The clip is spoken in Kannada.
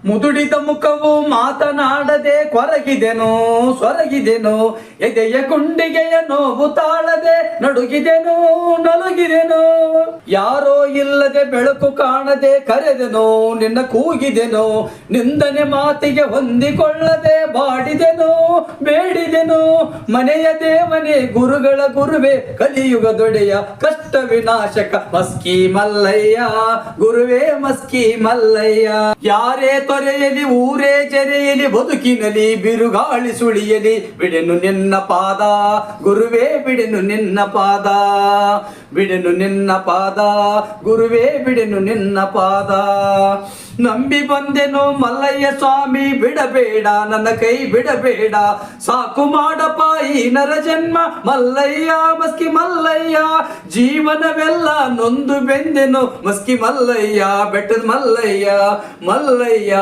ಮುದುಡಿದ ಮುಖವು ಮಾತನಾಡದೆ ಕೊರಗಿದೆನು ಸೊರಗಿದೆನು ಎದೆಯ ಕುಂಡಿಗೆಯ ನೋವು ತಾಳದೆ ನಡುಗಿದೆನು ನಲುಗಿದೆನು ಯಾರೋ ಇಲ್ಲದೆ ಬೆಳಕು ಕಾಣದೆ ಕರೆದೆನು ನಿನ್ನ ಕೂಗಿದೆನು ನಿಂದನೆ ಮಾತಿಗೆ ಹೊಂದಿಕೊಳ್ಳದೆ ಬಾಡಿದೆನು ಬೇಡಿದೆನು ಮನೆಯ ದೇವನೇ ಗುರುಗಳ ಗುರುವೇ ಕಲಿಯುಗದೊಡೆಯ ಕಷ್ಟ ವಿನಾಶಕ ಮಸ್ಕಿ ಮಲ್ಲಯ್ಯ ಗುರುವೇ ಮಸ್ಕಿ ಮಲ್ಲಯ್ಯ ಯಾರೇ ತೊರೆಯಲಿ ಊರೇ ಜರೆಯಲಿ ಬದುಕಿನಲಿ ಬಿರುಗಾಳಿ ಸುಳಿಯಲಿ ಬಿಡೆನು ನಿನ್ನ ಪಾದ ಗುರುವೇ ಬಿಡೆನು ನಿನ್ನ ಪಾದ ಬಿಡೆನು ನಿನ್ನ ಪಾದ ಗುರುವೇ ಬಿಡೆನು ನಿನ್ನ ಪಾದ ನಂಬಿ ಬಂದೆನು ಮಲ್ಲಯ್ಯ ಸ್ವಾಮಿ ಬಿಡಬೇಡ ನನ್ನ ಕೈ ಬಿಡಬೇಡ ಸಾಕು ಮಾಡಪ್ಪ ಈ ನರ ಜನ್ಮ ಮಲ್ಲಯ್ಯ ಮಸ್ಕಿ ಮಲ್ಲಯ್ಯ ಜೀವನವೆಲ್ಲ ನೊಂದು ಬೆಂದೆನು ಮಸ್ಕಿ ಮಲ್ಲಯ್ಯ ಬೆಟ್ಟದ ಮಲ್ಲಯ್ಯ ಮಲ್ಲಯ್ಯ